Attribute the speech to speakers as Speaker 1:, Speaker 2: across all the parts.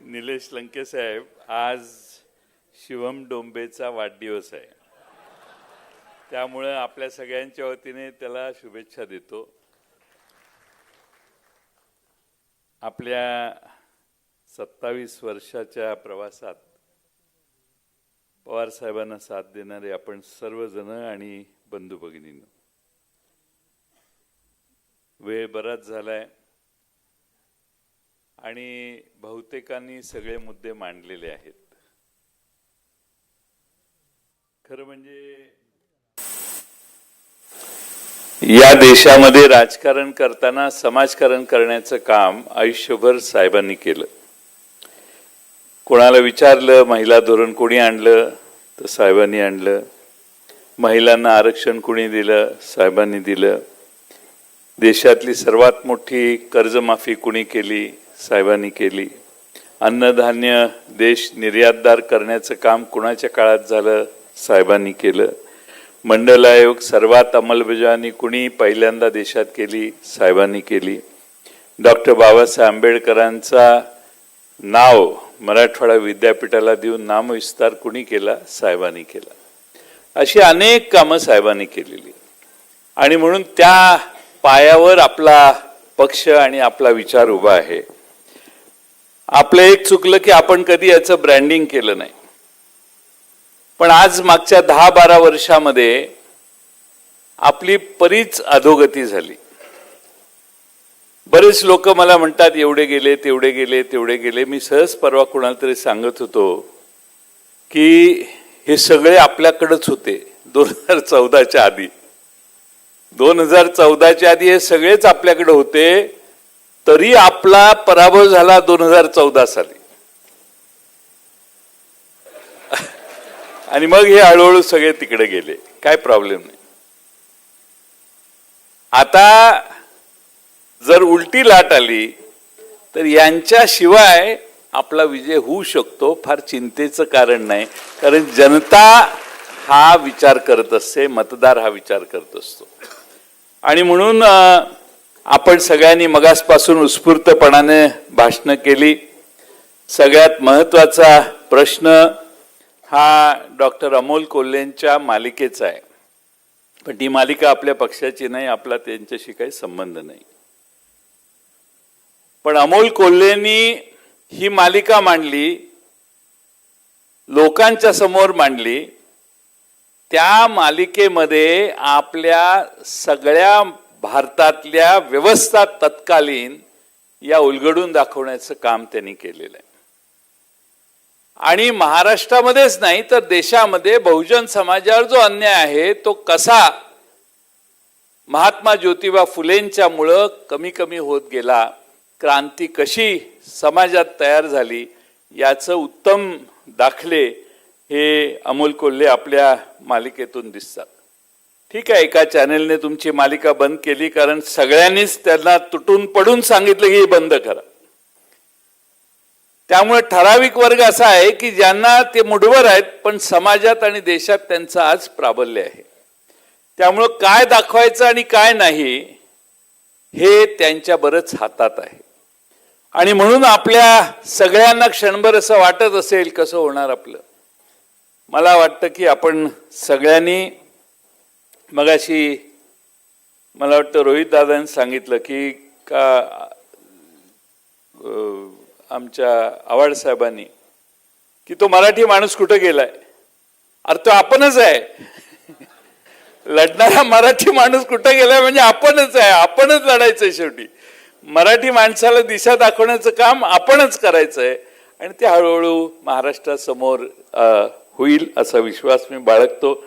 Speaker 1: निलेश लंके साहेब, आज शिवम डोंबेचा वाढदिवस आहे, त्यामुळे आपल्या सगळ्यांच्या वतीने त्याला शुभेच्छा देतो. आपल्या 27 वर्षाच्या प्रवासात पवार साहेबांना साथ देणारे आपण सर्वजण आणि बंधू भगिनींनो, वेळ बराच झालाय आणि बहुतेकांनी सगळे मुद्दे मांडलेले आहेत. खरं म्हणजे या देशामध्ये राजकारण करताना समाजकारण करण्याचं काम आयुष्यभर साहेबांनी केलं. कोणाला विचारलं महिला धोरण कोणी आणलं तर साहेबांनी आणलं, महिलांना आरक्षण कोणी दिलं, साहेबांनी दिलं, देशातली सर्वात मोठी कर्जमाफी कोणी केली, साहेबांनी केली, अन्नधान्य देश निर्यातदार करण्याचं काम कोणाच्या काळात झालं, साहेबांनी केलं, मंडल आयोग सर्वात अंमलबजावणी कुणी पहिल्यांदा देशात केली, साहेबांनी केली, डॉक्टर बाबासाहेब आंबेडकरांचा नाव मराठवाडा विद्यापीठाला देऊन नामविस्तार कुणी केला, साहेबांनी केला. अशी अनेक कामं साहेबांनी केलेली आणि म्हणून त्या पायावर आपला पक्ष आणि आपला विचार उभा आहे. आपलं एक चुकलं की आपण कधी याचं ब्रँडिंग केलं नाही, पण आज मागच्या 10-12 वर्षामध्ये आपली बरीच अधोगती झाली. बरेच लोक मला म्हणतात एवढे गेले तेवढे गेले तेवढे गेले. मी सहज परवा कोणाला तरी सांगत होतो की हे सगळे आपल्याकडेच होते 2014च्या आधी. 2014च्या आधी हे सगळेच आपल्याकडे होते, तरी आपला पराभव झाला 2014 साली. आणि मग हे हळूहळू सगळे तिकडे गेले, काय प्रॉब्लेम नाही. आता जर उलटी लाट आली तर यांच्याशिवाय आपला विजय होऊ शकतो, फार चिंतेचं कारण नाही. कारण जनता हा विचार करत असते, मतदार हा विचार करत असतो. आणि म्हणून आपण सगळ्यांनी मगासपासून उत्स्फूर्तपणाने भाषणं केली. सगळ्यात महत्त्वाचा प्रश्न हा डॉक्टर अमोल कोल्हेंच्या मालिकेचा आहे, पण ती मालिका आपल्या पक्षाची नाही, आपला त्यांच्याशी काही संबंध नाही. पण अमोल कोल्हेंनी ही मालिका मांडली, लोकांच्या समोर मांडली. त्या मालिकेमध्ये आपल्या सगळ्या भारतातल्या व्यवस्था तत्कालीन या उलगडून दाखवण्याचं काम त्यांनी केलेलं आहे. आणि महाराष्ट्रामध्येच नाही तर देशामध्ये बहुजन समाजावर जो अन्याय आहे तो कसा महात्मा ज्योतिबा फुलेंच्यामुळं कमी कमी होत गेला, क्रांती कशी समाजात तयार झाली, याचं उत्तम दाखले हे अमोल कोल्हे आपल्या मालिकेतून दिसतात. ठीक आहे, एका चॅनेलने तुमची मालिका बंद केली कारण सगळ्यांनीच त्यांना तुटून पडून सांगितलं की हे बंद करा. त्यामुळे ठराविक वर्ग असा आहे की ज्यांना ते मुठभर आहेत, पण समाजात आणि देशात त्यांचं आज प्राबल्य आहे. त्यामुळं काय दाखवायचं आणि काय नाही हे त्यांच्या बरंच हातात आहे. आणि म्हणून आपल्या सगळ्यांना क्षणभर असं वाटत असेल कसं होणार आपलं. मला वाटतं की आपण सगळ्यांनी, मगाशी मला वाटतं रोहित दादांनी सांगितलं की का आमच्या आव्हाड साहेबांनी की तो मराठी माणूस कुठे गेलाय. अरे तो आपणच आहे. लढणारा मराठी माणूस कुठे गेलाय म्हणजे आपणच आहे, आपणच लढायचंय. शेवटी मराठी माणसाला दिशा दाखवण्याचं काम आपणच करायचंय आणि ते हळूहळू महाराष्ट्रासमोर होईल असा विश्वास मी बाळगतो.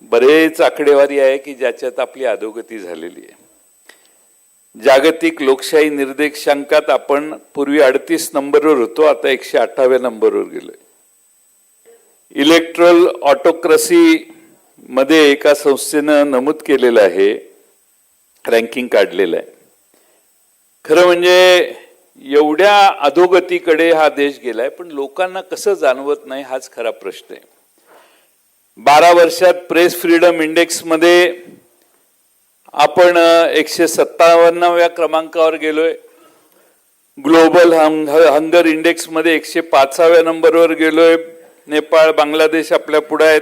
Speaker 1: बरेच आकडेवारी आहे की ज्याच्यात आपली अधोगती झालेली आहे. जागतिक लोकशाही निर्देशांकात आपण पूर्वी 38 नंबरवर होतो, आता 108व्या नंबरवर गेलोय. इलेक्ट्रल ऑटोक्रसी मध्ये एका संस्थेनं नमूद केलेलं आहे, रँकिंग काढलेलं आहे. खरं म्हणजे एवढ्या अधोगतीकडे हा देश गेलाय, पण लोकांना कसं जाणवत नाही हाच खरा प्रश्न आहे. 12 वर्षात प्रेस फ्रीडम इंडेक्स मध्ये आपण 157व्या क्रमांकावर गेलोय. ग्लोबल हंगर इंडेक्स मध्ये 105व्या नंबरवर गेलोय. नेपाळ बांगलादेश आपल्या पुढे आहेत.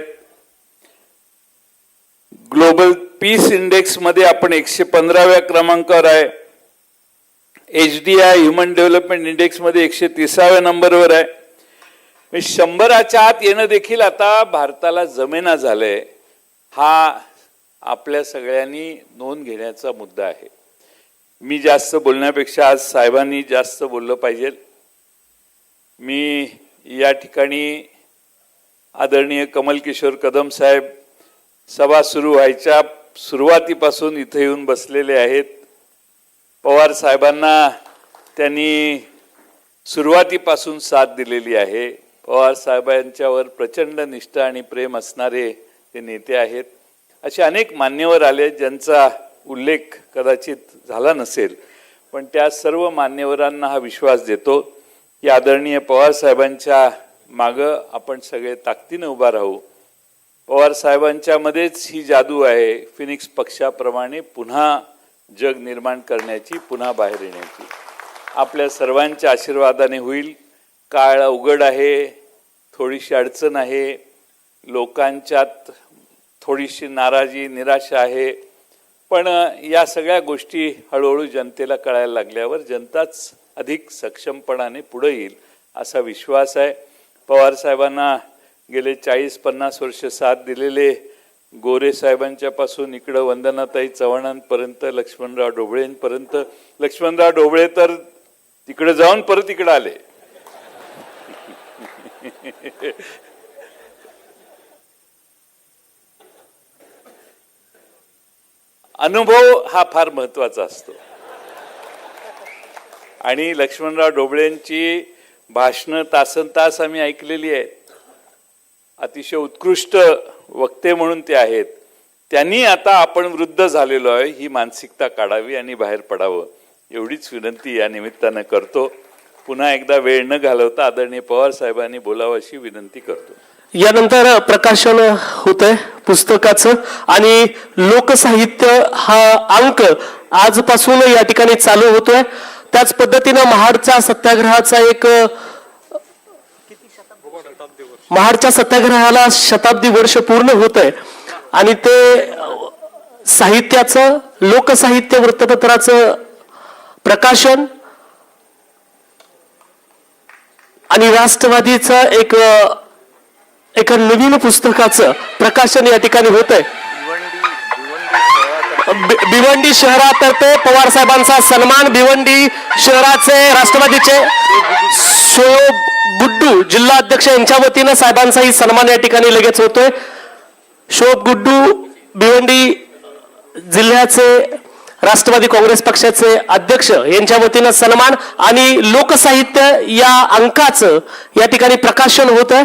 Speaker 1: ग्लोबल पीस इंडेक्स मध्ये आपण 115व्या क्रमांकावर आहे. HDI ह्युमन डेव्हलपमेंट इंडेक्स मध्ये 130व्या नंबरवर आहे. 100च्या आत येणं देखील आता भारताला जमेना झालंय. हा आपल्या सगळ्यांनी नोंद घेण्याचा मुद्दा आहे. मी जास्त बोलण्यापेक्षा आज साहेबांनी जास्त बोललं पाहिजे. मी या ठिकाणी आदरणीय कमल किशोर कदम साहेब सभा सुरू व्हायच्या सुरुवातीपासून इथे येऊन बसलेले आहेत. पवार साहेबांना त्यांनी सुरुवातीपासून साथ दिलेली आहे. पवार साहेबांच्यावर प्रचंड निष्ठा आणि प्रेम असणारे ते नेते आहेत. असे अनेक मान्यवर आले ज्यांचा उल्लेख कदाचित झाला नसेल, पण त्या सर्व मान्यवरांना हा विश्वास देतो की आदरणीय पवार साहेबांच्या मागं आपण सगळे ताकदीने उभा राहू. पवार साहेबांच्या मध्येच ही जादू आहे, फिनिक्स पक्षाप्रमाणे पुन्हा जग निर्माण करण्याची, पुन्हा बाहेर येण्याची. आपल्या सर्वांच्या आशीर्वादाने होईल. काळ अवघड आहे, थोडीशी अडचण आहे, लोकांच्यात थोडीशी नाराजी निराशा आहे, पण या सगळ्या गोष्टी हळूहळू जनतेला कळायला लागल्यावर जनताच अधिक सक्षमपणाने पुढे येईल असा विश्वास आहे. पवार साहेबांना गेले 40-50 वर्ष साथ दिलेले गोरे साहेबांच्या पासून इकडं वंदनाताई चव्हाणांपर्यंत, लक्ष्मणराव ढोबळेंपर्यंत. लक्ष्मणराव ढोबळे तर तिकडे जाऊन परत इकडे आले. अनुभव हा फार महत्वाचा असतो आणि लक्ष्मणराव ढोबळेंची भाषणं तासनतास आम्ही ऐकलेली आहेत. अतिशय उत्कृष्ट वक्ते म्हणून ते आहेत. त्यांनी आता आपण वृद्ध झालेलो आहे ही मानसिकता काढावी आणि बाहेर पडावं एवढीच विनंती या निमित्तानं करतो. पुन्हा एकदा वेळ न घालवता आदरणीय पवार साहेबांनी बोलावं अशी विनंती करतो.
Speaker 2: यानंतर प्रकाशन होतंय पुस्तकाचं आणि लोकसाहित्य हा अंक आजपासून या ठिकाणी चालू होतोय. त्याच पद्धतीनं महाडच्या सत्याग्रहाला शताब्दी वर्ष पूर्ण होत आहे आणि ते साहित्याचं, लोकसाहित्य वृत्तपत्राचं प्रकाशन आणि राष्ट्रवादीचं एका नवीन पुस्तकाचं प्रकाशन या ठिकाणी होत आहे. भिवंडी शहरातर्फे पवार साहेबांचा सन्मान. भिवंडी शहराचे राष्ट्रवादीचे शोभ गुड्डू जिल्हाध्यक्ष यांच्या वतीनं साहेबांचाही सन्मान या ठिकाणी लगेच होतोय. शोभ गुड्डू भिवंडी जिल्ह्याचे राष्ट्रवादी काँग्रेस पक्षाचे अध्यक्ष यांच्या वतीनं सन्मान आणि लोकसाहित्य या अंकाचं या ठिकाणी प्रकाशन होत आहे.